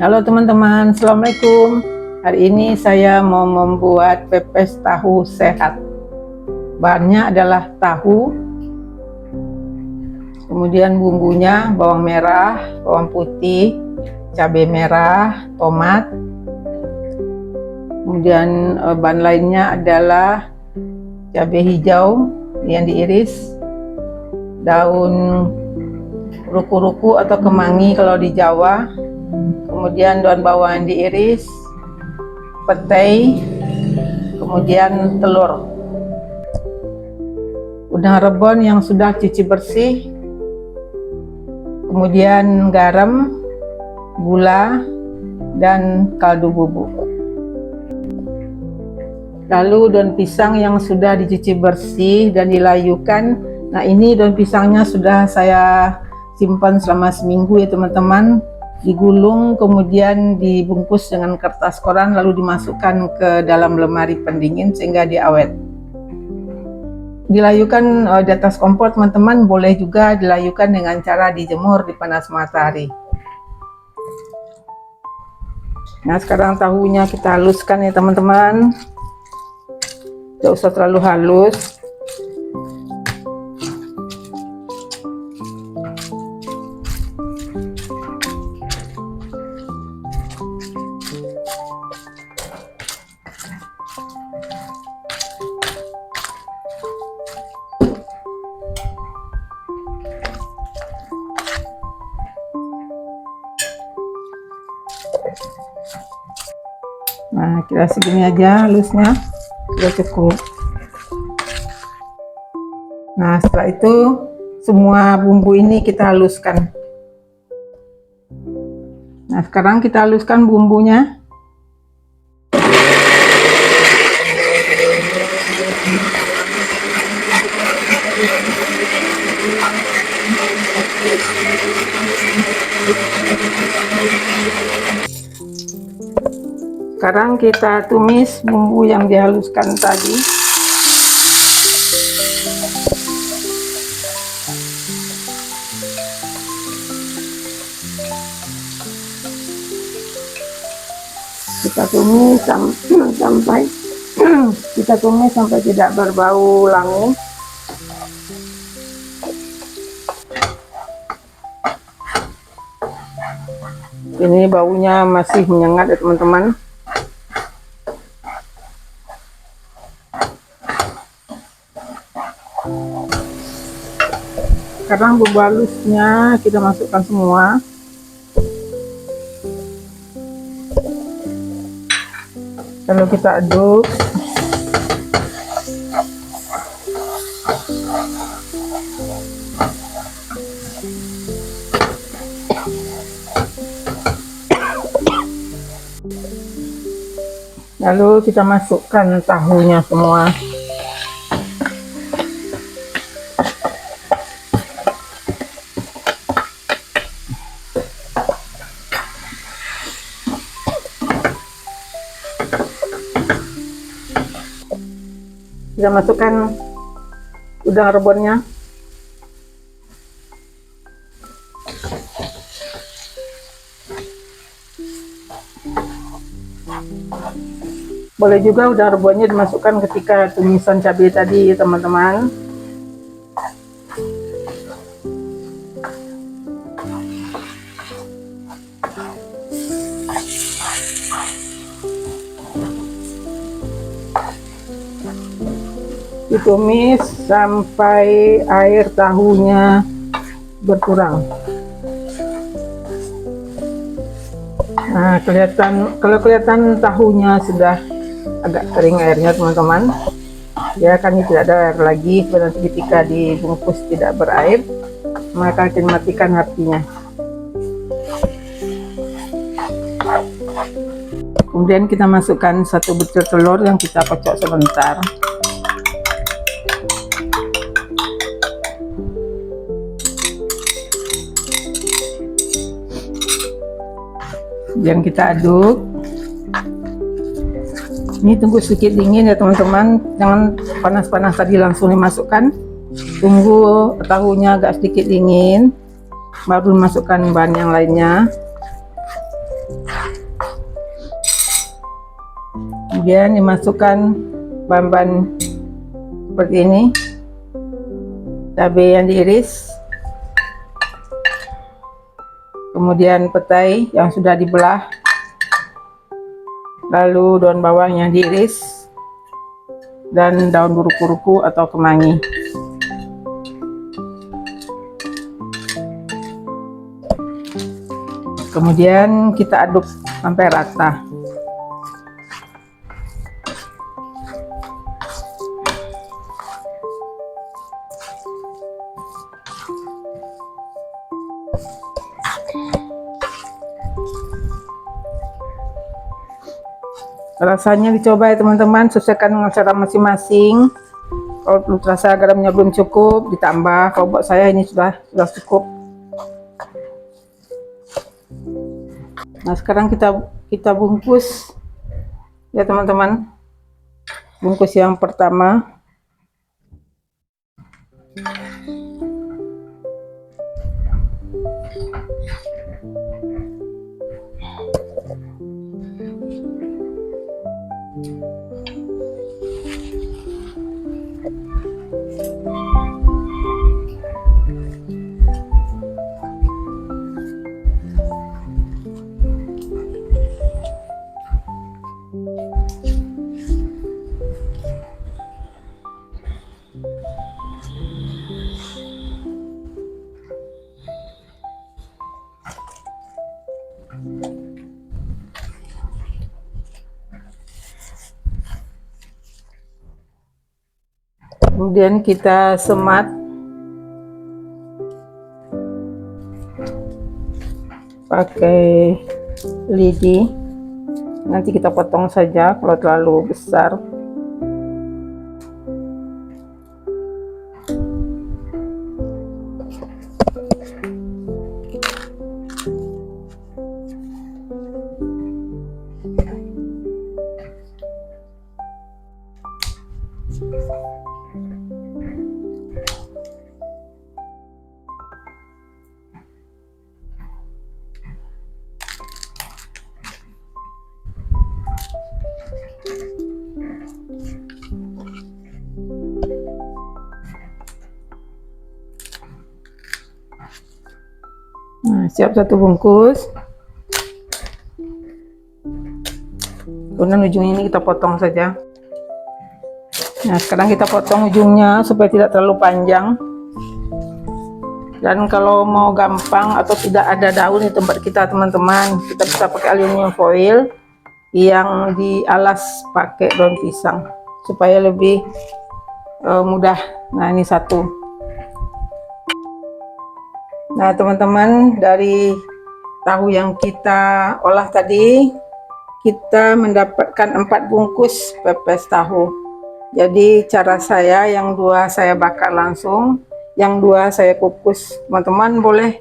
Halo teman-teman, Assalamualaikum. Hari ini saya mau membuat pepes tahu sehat. Bahannya adalah tahu, kemudian bumbunya bawang merah, bawang putih, cabai merah, tomat. Kemudian bahan lainnya adalah cabai hijau yang diiris, daun ruku-ruku atau kemangi kalau di Jawa, kemudian daun bawang yang diiris, petai, kemudian telur, udang rebon yang sudah cuci bersih, kemudian garam, gula, dan kaldu bubuk. Lalu daun pisang yang sudah dicuci bersih dan dilayukan. Nah, ini daun pisangnya sudah saya simpan selama seminggu ya teman-teman, digulung kemudian dibungkus dengan kertas koran lalu dimasukkan ke dalam lemari pendingin sehingga dia awet. Dilayukan di atas kompor teman-teman, boleh juga dilayukan dengan cara dijemur di panas matahari. Nah, sekarang tahunya kita haluskan ya teman-teman, tidak usah terlalu halus. Nah, kira segini aja halusnya, sudah cukup. Nah, setelah itu semua bumbu ini kita haluskan. Nah, sekarang kita haluskan bumbunya. Sekarang kita tumis bumbu yang dihaluskan tadi. Kita tumis sampai tidak berbau langu. Ini baunya masih menyengat ya teman-teman. Sekarang bumbu halusnya kita masukkan semua. Lalu kita aduk. Lalu kita masukkan tahunya semua. Kita masukkan udang rebonnya. Boleh juga udang rebonnya dimasukkan ketika tumisan cabai tadi teman-teman. Ditumis sampai air tahunya berkurang. Nah, kalau kelihatan tahunya sudah agak kering airnya teman-teman, ya kan ini tidak ada air lagi. Nanti ketika dibungkus tidak berair, maka akan matikan apinya. Kemudian kita masukkan 1 butir telur yang kita kocok sebentar. Yang kita aduk. Ini tunggu sedikit dingin ya teman-teman, jangan panas-panas tadi langsung dimasukkan. Tunggu tahunya agak sedikit dingin, baru masukkan bahan yang lainnya. Kemudian dimasukkan bahan-bahan seperti ini, cabai yang diiris, kemudian petai yang sudah dibelah, lalu daun bawang yang diiris, dan daun buruku-ruku atau kemangi. Kemudian kita aduk sampai rata. Rasanya dicoba ya teman-teman, sesuaikan dengan selera masing-masing. Kalau belum terasa garamnya belum cukup, ditambah. Kalau buat saya ini sudah cukup. Nah, sekarang kita bungkus ya teman-teman. Bungkus yang pertama. Kemudian kita semat pakai lidi. Nanti kita potong saja kalau terlalu besar. Nah, siap satu bungkus. Kemudian ujungnya ini kita potong saja. Nah, sekarang kita potong ujungnya supaya tidak terlalu panjang. Dan kalau mau gampang atau tidak ada daun di tempat kita teman-teman, kita bisa pakai aluminium foil yang dialas pakai daun pisang supaya lebih mudah. Nah, ini satu. Nah teman-teman, dari tahu yang kita olah tadi, kita mendapatkan 4 bungkus pepes tahu. Jadi cara saya, yang 2 saya bakar langsung, yang 2 saya kukus. Teman-teman boleh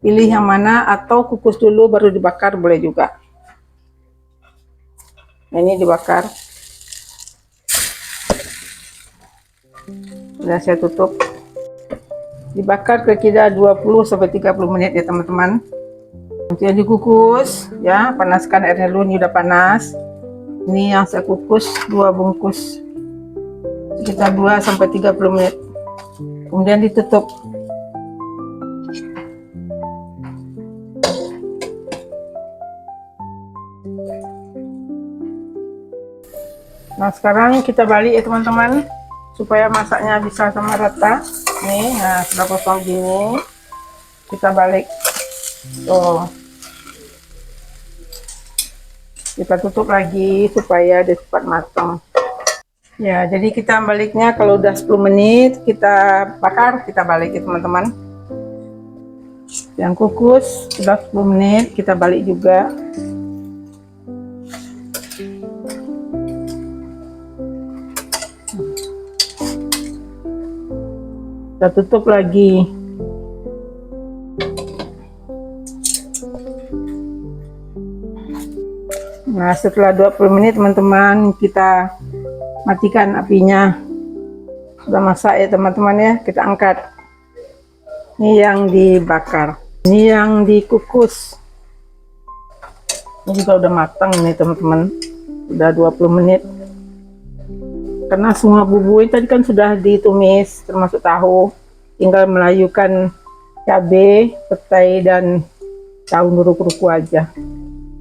pilih yang mana, atau kukus dulu baru dibakar boleh juga. Nah, ini dibakar. Sudah saya tutup. Dibakar kira-kira 20-30 menit ya teman-teman. Kemudian dikukus ya, panaskan airnya dulu. Ini udah panas. Ini yang saya kukus 2 bungkus sekitar 2-30 menit. Kemudian ditutup. Nah sekarang kita balik ya teman-teman, supaya masaknya bisa sama rata. Nih, nah sudah kosong gini, kita balik. Tuh, kita tutup lagi supaya dia cepat matang. Ya, jadi kita baliknya kalau udah 10 menit kita bakar, kita balik ya teman-teman. Yang kukus sudah 10 menit, kita balik juga. Kita tutup lagi. Nah setelah 20 menit teman-teman, kita matikan apinya. Sudah masak ya teman-teman ya, kita angkat. Ini yang dibakar, ini yang dikukus. Ini juga udah matang nih teman-teman. Udah 20 menit. Karena semua bumbu tadi kan sudah ditumis, termasuk tahu. Tinggal melayukan cabai, petai, dan daun ruku-ruku aja.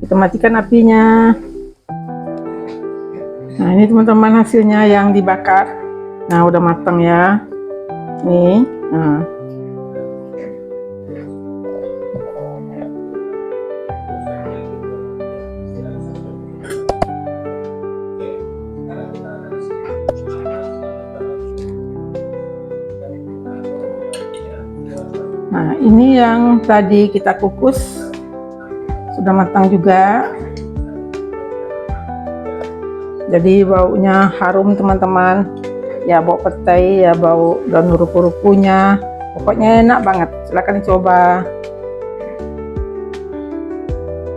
Kita matikan apinya. Nah, ini teman-teman hasilnya yang dibakar. Nah, udah matang ya. Nih. Nah, ini yang tadi kita kukus sudah matang juga. Jadi baunya harum teman-teman. Ya, bau petai, ya bau daun ruku-rukunya. Pokoknya enak banget. Silahkan dicoba.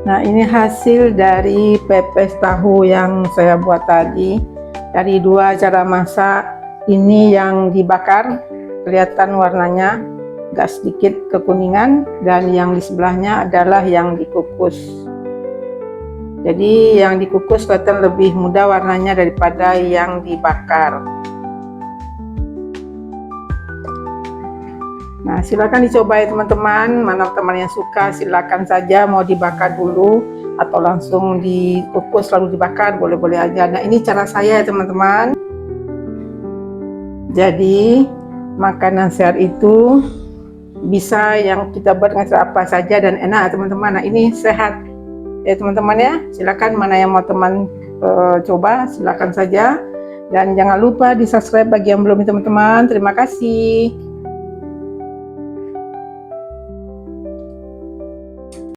Nah, ini hasil dari pepes tahu yang saya buat tadi. Dari dua cara masak, ini yang dibakar, kelihatan warnanya agak sedikit kekuningan, dan yang di sebelahnya adalah yang dikukus. Jadi yang dikukus kelihatan lebih muda warnanya daripada yang dibakar. Nah, silakan dicoba ya teman-teman. Mana teman yang suka silakan saja, mau dibakar dulu atau langsung dikukus lalu dibakar, boleh-boleh aja. Nah, ini cara saya ya teman-teman. Jadi makanan sehat itu bisa yang kita buat dengan apa saja dan enak teman-teman. Nah, ini sehat ya teman-teman ya. Silakan mana yang mau teman coba, silakan saja, dan jangan lupa di subscribe bagi yang belum teman-teman. Terima kasih.